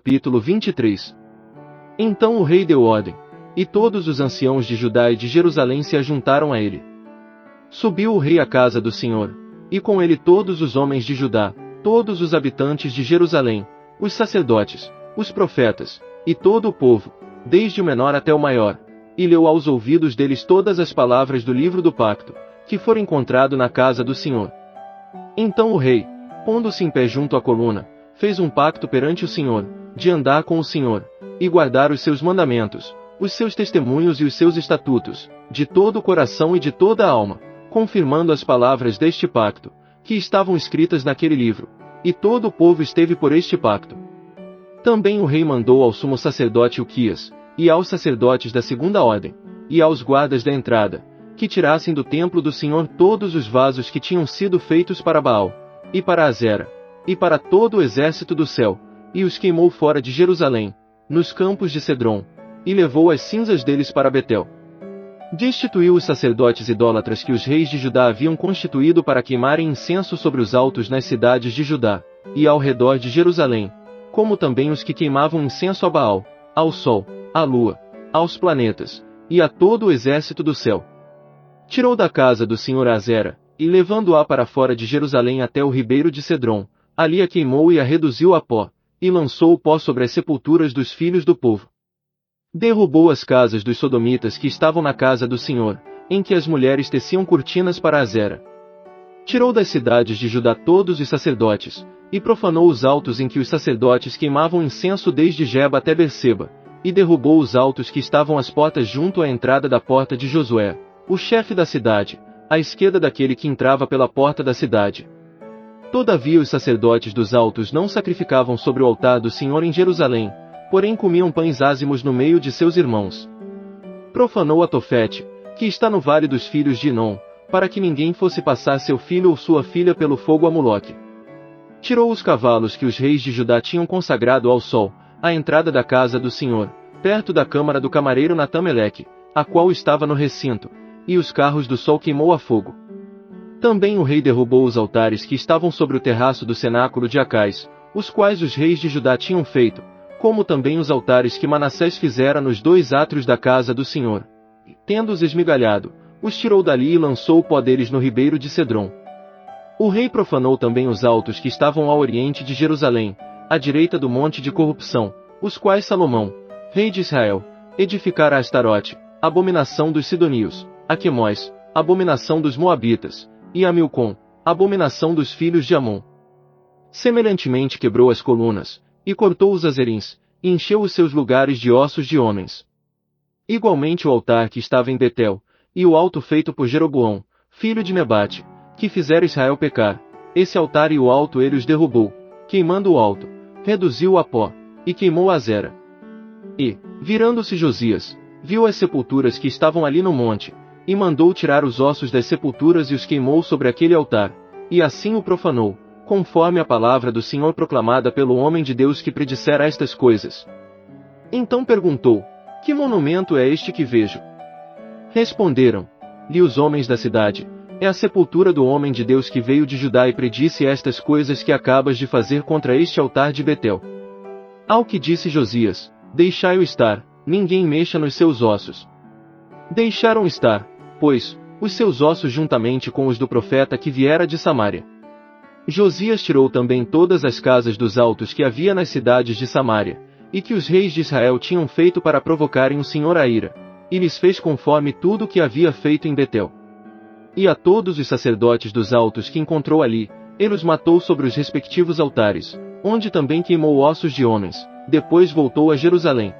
Capítulo 23. Então o rei deu ordem, e todos os anciãos de Judá e de Jerusalém se ajuntaram a ele. Subiu o rei à casa do Senhor, e com ele todos os homens de Judá, todos os habitantes de Jerusalém, os sacerdotes, os profetas, e todo o povo, desde o menor até o maior, e leu aos ouvidos deles todas as palavras do livro do pacto, que for encontrado na casa do Senhor. Então o rei, pondo-se em pé junto à coluna, fez um pacto perante o Senhor, de andar com o Senhor, e guardar os seus mandamentos, os seus testemunhos e os seus estatutos, de todo o coração e de toda a alma, confirmando as palavras deste pacto, que estavam escritas naquele livro, e todo o povo esteve por este pacto. Também o rei mandou ao sumo sacerdote Ilquias, e aos sacerdotes da segunda ordem, e aos guardas da entrada, que tirassem do templo do Senhor todos os vasos que tinham sido feitos para Baal, e para Azera, e para todo o exército do céu, e os queimou fora de Jerusalém, nos campos de Cedron, e levou as cinzas deles para Betel. Destituiu os sacerdotes idólatras que os reis de Judá haviam constituído para queimarem incenso sobre os altos nas cidades de Judá, e ao redor de Jerusalém, como também os que queimavam incenso a Baal, ao sol, à lua, aos planetas, e a todo o exército do céu. Tirou da casa do Senhor Azera, e levando-a para fora de Jerusalém até o ribeiro de Cedron, ali a queimou e a reduziu a pó, e lançou o pó sobre as sepulturas dos filhos do povo. Derrubou as casas dos sodomitas que estavam na casa do Senhor, em que as mulheres teciam cortinas para Azera. Tirou das cidades de Judá todos os sacerdotes, e profanou os altos em que os sacerdotes queimavam incenso desde Geba até Berseba, e derrubou os altos que estavam às portas junto à entrada da porta de Josué, o chefe da cidade, à esquerda daquele que entrava pela porta da cidade. Todavia os sacerdotes dos altos não sacrificavam sobre o altar do Senhor em Jerusalém, porém comiam pães ázimos no meio de seus irmãos. Profanou a Tofete, que está no vale dos filhos de Inom, para que ninguém fosse passar seu filho ou sua filha pelo fogo a Moloque. Tirou os cavalos que os reis de Judá tinham consagrado ao sol, à entrada da casa do Senhor, perto da câmara do camareiro Natameleque, a qual estava no recinto, e os carros do sol queimou a fogo. Também o rei derrubou os altares que estavam sobre o terraço do cenáculo de Acais, os quais os reis de Judá tinham feito, como também os altares que Manassés fizera nos 2 átrios da casa do Senhor. Tendo-os esmigalhado, os tirou dali e lançou o pó deles no ribeiro de Cedron. O rei profanou também os altos que estavam ao oriente de Jerusalém, à direita do monte de corrupção, os quais Salomão, rei de Israel, edificara a Astarote, abominação dos sidonios, a Quemós, abominação dos moabitas, e a Milcom, abominação dos filhos de Amon. Semelhantemente quebrou as colunas, e cortou os azerins, e encheu os seus lugares de ossos de homens. Igualmente o altar que estava em Betel, e o alto feito por Jeroboão, filho de Nebate, que fizera Israel pecar, esse altar e o alto ele os derrubou, queimando o alto, reduziu-o a pó, e queimou Azera. E, virando-se Josias, viu as sepulturas que estavam ali no monte, e mandou tirar os ossos das sepulturas e os queimou sobre aquele altar, e assim o profanou, conforme a palavra do Senhor proclamada pelo homem de Deus que predissera estas coisas. Então perguntou: que monumento é este que vejo? Responderam-lhe os homens da cidade: é a sepultura do homem de Deus que veio de Judá e predisse estas coisas que acabas de fazer contra este altar de Betel. Ao que disse Josias: deixai-o estar, ninguém mexa nos seus ossos. Deixaram estar, pois, os seus ossos juntamente com os do profeta que viera de Samaria. Josias tirou também todas as casas dos altos que havia nas cidades de Samaria, e que os reis de Israel tinham feito para provocarem o Senhor à ira, e lhes fez conforme tudo o que havia feito em Betel. E a todos os sacerdotes dos altos que encontrou ali, ele os matou sobre os respectivos altares, onde também queimou ossos de homens, depois voltou a Jerusalém.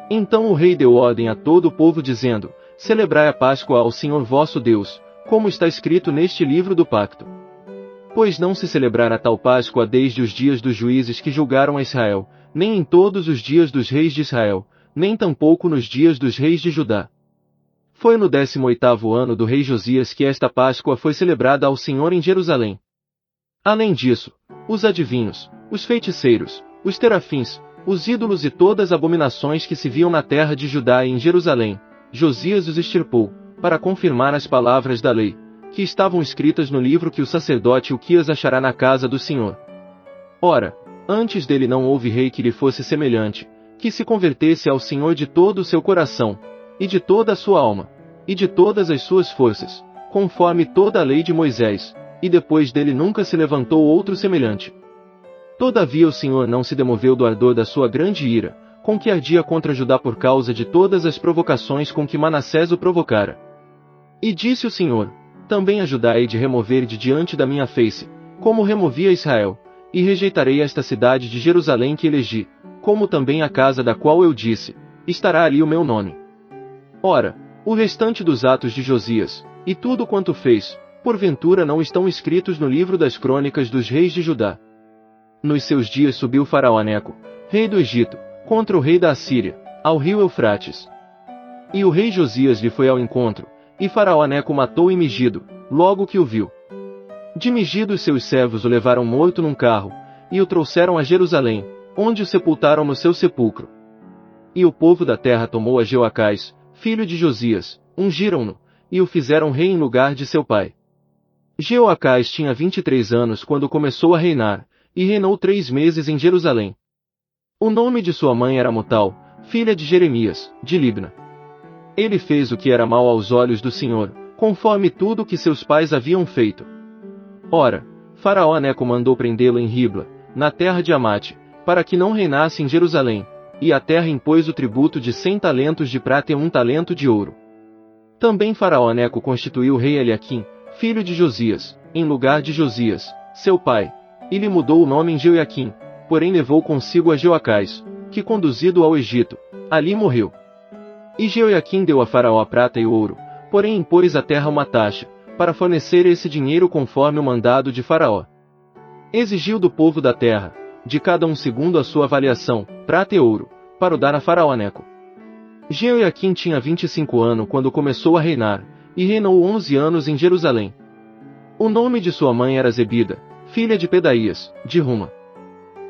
Então o rei deu ordem a todo o povo dizendo: celebrai a Páscoa ao Senhor vosso Deus, como está escrito neste livro do pacto. Pois não se celebrará tal Páscoa desde os dias dos juízes que julgaram a Israel, nem em todos os dias dos reis de Israel, nem tampouco nos dias dos reis de Judá. Foi no 18º ano do rei Josias que esta Páscoa foi celebrada ao Senhor em Jerusalém. Além disso, os adivinhos, os feiticeiros, os terafins, os ídolos e todas as abominações que se viam na terra de Judá e em Jerusalém, Josias os extirpou, para confirmar as palavras da lei, que estavam escritas no livro que o sacerdote Ilquias achará na casa do Senhor. Ora, Antes dele não houve rei que lhe fosse semelhante, que se convertesse ao Senhor de todo o seu coração, e de toda a sua alma, e de todas as suas forças, conforme toda a lei de Moisés, e depois dele nunca se levantou outro semelhante. Todavia o Senhor não se demoveu do ardor da sua grande ira, com que ardia contra Judá por causa de todas as provocações com que Manassés o provocara. E disse o Senhor, também a Judá hei de remover de diante da minha face, como removi a Israel, e rejeitarei esta cidade de Jerusalém que elegi, como também a casa da qual eu disse, estará ali o meu nome. Ora, o restante dos atos de Josias, e tudo quanto fez, porventura não estão escritos no livro das crônicas dos reis de Judá. Nos seus dias subiu Faraó Neco, rei do Egito, contra o rei da Assíria, ao rio Eufrates. E o rei Josias lhe foi ao encontro, e Faraó Neco matou em Megido, logo que o viu. De Megido seus servos o levaram morto num carro, e o trouxeram a Jerusalém, onde o sepultaram no seu sepulcro. E o povo da terra tomou a Jeoacás, filho de Josias, ungiram-no, e o fizeram rei em lugar de seu pai. Jeoacás tinha 23 anos quando começou a reinar, e reinou 3 meses em Jerusalém. O nome de sua mãe era Mutal, filha de Jeremias, de Libna. Ele fez o que era mal aos olhos do Senhor, conforme tudo o que seus pais haviam feito. Ora, Faraó Neco mandou prendê-lo em Ribla, na terra de Amate, para que não reinasse em Jerusalém, e a terra impôs o tributo de 100 talentos de prata e 1 talento de ouro. Também Faraó Neco constituiu o rei Eliaquim, filho de Josias, em lugar de Josias, seu pai, e lhe mudou o nome em Jeoiaquim, porém levou consigo a Jeoacás, que conduzido ao Egito, ali morreu. E Jeoiaquim deu a Faraó a prata e o ouro, porém impôs à terra uma taxa, para fornecer esse dinheiro conforme o mandado de Faraó. Exigiu do povo da terra, de cada um segundo a sua avaliação, prata e ouro, para o dar a Faraó Neco. Jeoiaquim tinha 25 anos quando começou a reinar, e reinou 11 anos em Jerusalém. O nome de sua mãe era Zebida, filha de Pedaías, de Ruma.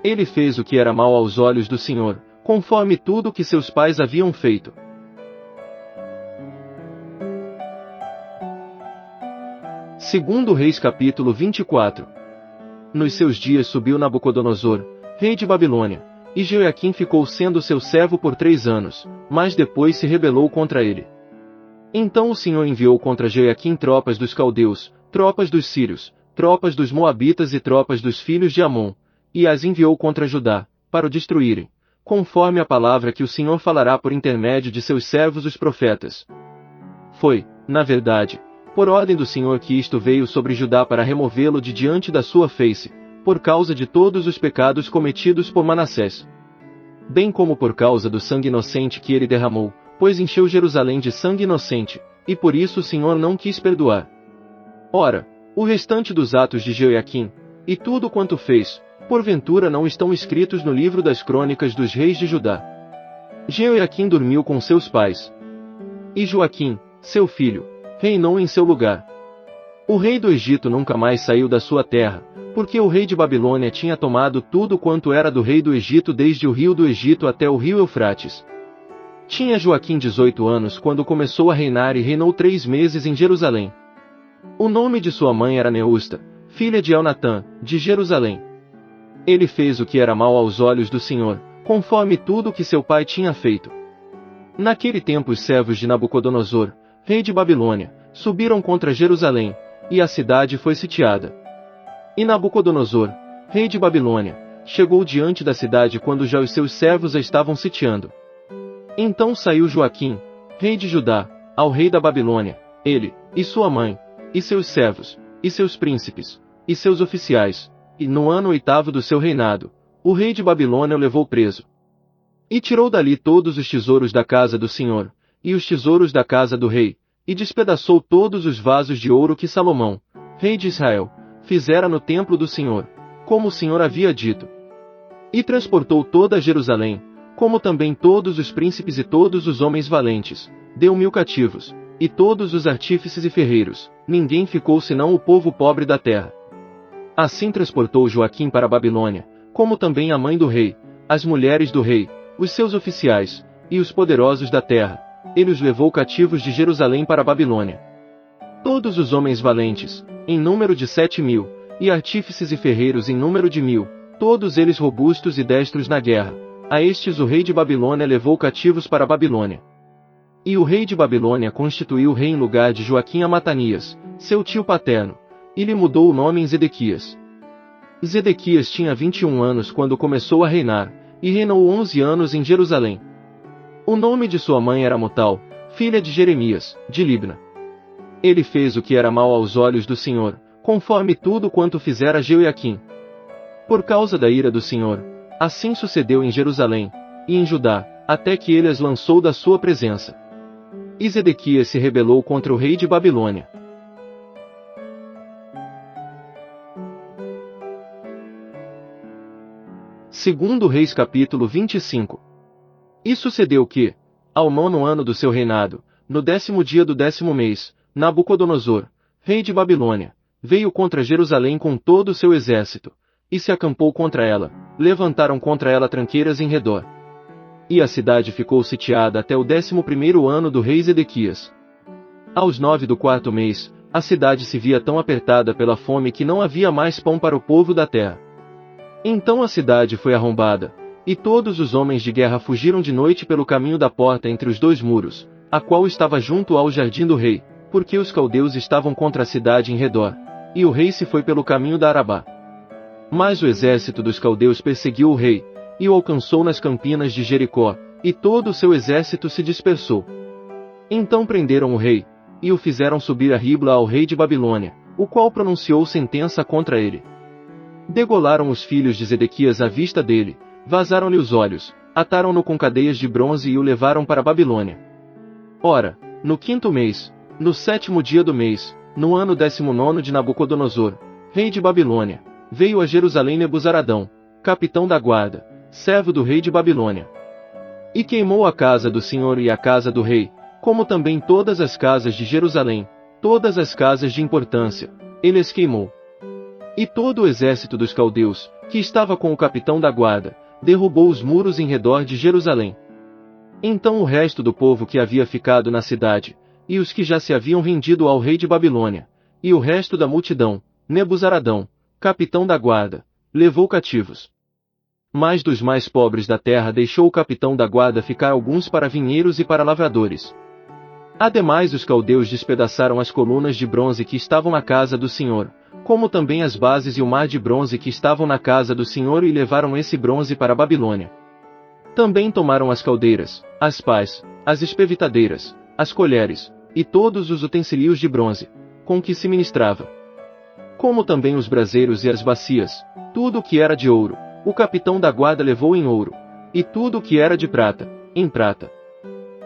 Ele fez o que era mal aos olhos do Senhor, conforme tudo o que seus pais haviam feito. Segundo Reis capítulo 24. Nos seus dias subiu Nabucodonosor, rei de Babilônia, e Jeoiaquim ficou sendo seu servo por 3 anos, mas depois se rebelou contra ele. Então o Senhor enviou contra Jeoiaquim tropas dos caldeus, tropas dos sírios, tropas dos moabitas e tropas dos filhos de Amon, e as enviou contra Judá, para o destruírem, conforme a palavra que o Senhor falará por intermédio de seus servos os profetas. Foi, na verdade, por ordem do Senhor que isto veio sobre Judá para removê-lo de diante da sua face, por causa de todos os pecados cometidos por Manassés. Bem como por causa do sangue inocente que ele derramou, pois encheu Jerusalém de sangue inocente, e por isso o Senhor não quis perdoar. Ora, o restante dos atos de Jeoiaquim, e tudo quanto fez, porventura não estão escritos no livro das crônicas dos reis de Judá. Jeoiaquim dormiu com seus pais. E Joaquim, seu filho, reinou em seu lugar. O rei do Egito nunca mais saiu da sua terra, porque o rei de Babilônia tinha tomado tudo quanto era do rei do Egito desde o rio do Egito até o rio Eufrates. Tinha Joaquim 18 anos quando começou a reinar e reinou 3 meses em Jerusalém. O nome de sua mãe era Neusta, filha de Elnatã, de Jerusalém. Ele fez o que era mal aos olhos do Senhor, conforme tudo o que seu pai tinha feito. Naquele tempo os servos de Nabucodonosor, rei de Babilônia, subiram contra Jerusalém, e a cidade foi sitiada. E Nabucodonosor, rei de Babilônia, chegou diante da cidade quando já os seus servos a estavam sitiando. Então saiu Joaquim, rei de Judá, ao rei da Babilônia, ele, e sua mãe, e seus servos, e seus príncipes, e seus oficiais, e no ano 8º do seu reinado, o rei de Babilônia o levou preso. E tirou dali todos os tesouros da casa do Senhor, e os tesouros da casa do rei, e despedaçou todos os vasos de ouro que Salomão, rei de Israel, fizera no templo do Senhor, como o Senhor havia dito. E transportou toda Jerusalém, como também todos os príncipes e todos os homens valentes, deu 1000 cativos, e todos os artífices e ferreiros, ninguém ficou senão o povo pobre da terra. Assim transportou Joaquim para a Babilônia, como também a mãe do rei, as mulheres do rei, os seus oficiais, e os poderosos da terra. Ele os levou cativos de Jerusalém para a Babilônia. Todos os homens valentes, em número de 7.000, e artífices e ferreiros em número de 1.000, todos eles robustos e destros na guerra. A estes o rei de Babilônia levou cativos para a Babilônia. E o rei de Babilônia constituiu rei em lugar de Joaquim a Matanias, seu tio paterno, e lhe mudou o nome em Zedequias. Zedequias tinha 21 anos quando começou a reinar, e reinou 11 anos em Jerusalém. O nome de sua mãe era Mutal, filha de Jeremias, de Libna. Ele fez o que era mal aos olhos do Senhor, conforme tudo quanto fizera Jeoiaquim. Por causa da ira do Senhor, assim sucedeu em Jerusalém, e em Judá, até que ele as lançou da sua presença. E Zedequias se rebelou contra o rei de Babilônia. Segundo Reis capítulo 25. E sucedeu que, ao 9º ano do seu reinado, no 10º dia do 10º mês, Nabucodonosor, rei de Babilônia, veio contra Jerusalém com todo o seu exército, e se acampou contra ela, levantaram contra ela tranqueiras em redor. E a cidade ficou sitiada até o 11º ano do rei Zedequias. Aos 9 do 4º mês, a cidade se via tão apertada pela fome que não havia mais pão para o povo da terra. Então a cidade foi arrombada, e todos os homens de guerra fugiram de noite pelo caminho da porta entre os dois muros, a qual estava junto ao jardim do rei, porque os caldeus estavam contra a cidade em redor, e o rei se foi pelo caminho da Arabá. Mas o exército dos caldeus perseguiu o rei, e o alcançou nas campinas de Jericó, e todo o seu exército se dispersou. Então prenderam o rei, e o fizeram subir a Ribla ao rei de Babilônia, o qual pronunciou sentença contra ele. Degolaram os filhos de Zedequias à vista dele, vazaram-lhe os olhos, ataram-no com cadeias de bronze e o levaram para a Babilônia. Ora, no 5º mês, no 7º dia do mês, no ano 19º de Nabucodonosor, rei de Babilônia, veio a Jerusalém Nebuzaradão, capitão da guarda, servo do rei de Babilônia. E queimou a casa do Senhor e a casa do rei, como também todas as casas de Jerusalém, todas as casas de importância, ele as queimou. E todo o exército dos caldeus, que estava com o capitão da guarda, derrubou os muros em redor de Jerusalém. Então o resto do povo que havia ficado na cidade, e os que já se haviam rendido ao rei de Babilônia, e o resto da multidão, Nebuzaradão, capitão da guarda, levou cativos. Mas dos mais pobres da terra deixou o capitão da guarda ficar alguns para vinheiros e para lavradores. Ademais os caldeus despedaçaram as colunas de bronze que estavam na casa do Senhor, como também as bases e o mar de bronze que estavam na casa do Senhor e levaram esse bronze para a Babilônia. Também tomaram as caldeiras, as pás, as espevitadeiras, as colheres, e todos os utensílios de bronze, com que se ministrava. Como também os braseiros e as bacias, tudo o que era de ouro, o capitão da guarda levou em ouro, e tudo o que era de prata, em prata.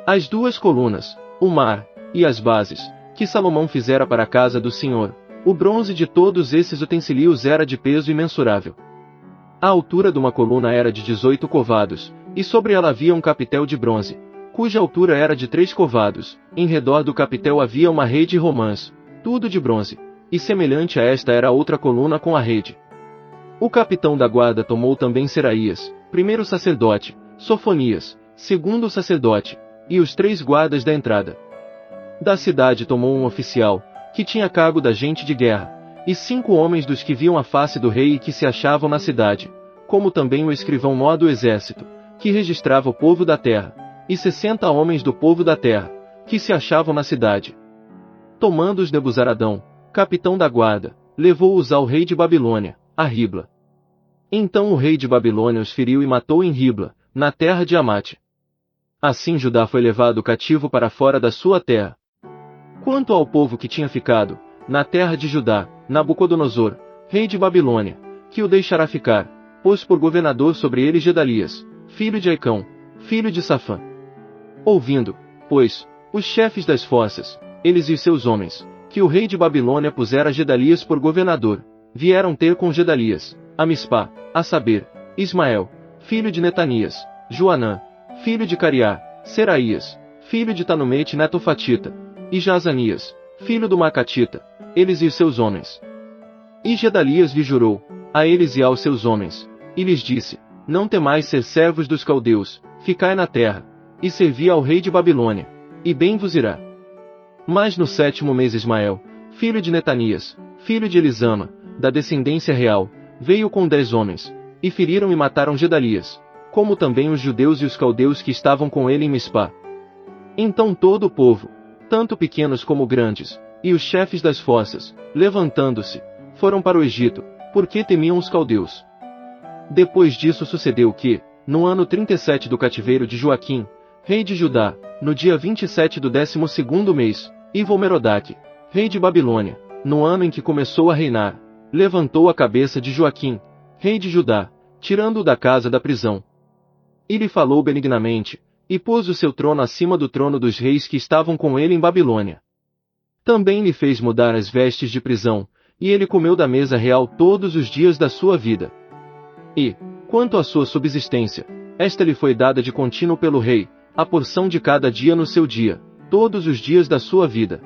As duas colunas, o mar, e as bases, que Salomão fizera para a casa do Senhor, o bronze de todos esses utensílios era de peso imensurável. A altura de uma coluna era de 18 covados, e sobre ela havia um capitel de bronze, cuja altura era de 3 covados, em redor do capitel havia uma rede e romãs, tudo de bronze, e semelhante a esta era outra coluna com a rede. O capitão da guarda tomou também Seraías, primeiro sacerdote, Sofonias, segundo sacerdote, e os 3 guardas da entrada. Da cidade tomou um oficial, que tinha cargo da gente de guerra, e 5 homens dos que viam a face do rei e que se achavam na cidade, como também o escrivão-mor do exército, que registrava o povo da terra, e 60 homens do povo da terra, que se achavam na cidade. Tomando-os Nebuzaradão, capitão da guarda, levou-os ao rei de Babilônia, a Ribla. Então o rei de Babilônia os feriu e matou em Ribla, na terra de Amate. Assim Judá foi levado cativo para fora da sua terra. Quanto ao povo que tinha ficado, na terra de Judá, Nabucodonosor, rei de Babilônia, que o deixará ficar, pôs por governador sobre ele Gedalias, filho de Aicão, filho de Safã. Ouvindo, pois, os chefes das forças, eles e seus homens, que o rei de Babilônia pusera Gedalias por governador, vieram ter com Gedalias, a Mispá, a saber, Ismael, filho de Netanias, Joanã, filho de Cariá, Seraías, filho de Tanumete Netofatita, e Jazanias, filho do Macatita, eles e seus homens. E Gedalias lhe jurou, a eles e aos seus homens, e lhes disse, não temais ser servos dos caldeus, ficai na terra, e servi ao rei de Babilônia, e bem vos irá. Mas no 7º mês Ismael, filho de Netanias, filho de Elisama, da descendência real, veio com 10 homens, e feriram e mataram Gedalias, como também os judeus e os caldeus que estavam com ele em Mispá. Então todo o povo, tanto pequenos como grandes, e os chefes das forças, levantando-se, foram para o Egito, porque temiam os caldeus. Depois disso sucedeu que, no ano 37 do cativeiro de Joaquim, rei de Judá, no dia 27 do 12º mês, Evil-Merodach, rei de Babilônia, no ano em que começou a reinar, levantou a cabeça de Joaquim, rei de Judá, tirando-o da casa da prisão. E lhe falou benignamente, e pôs o seu trono acima do trono dos reis que estavam com ele em Babilônia. Também lhe fez mudar as vestes de prisão, e ele comeu da mesa real todos os dias da sua vida. E, quanto à sua subsistência, esta lhe foi dada de contínuo pelo rei, a porção de cada dia no seu dia, todos os dias da sua vida.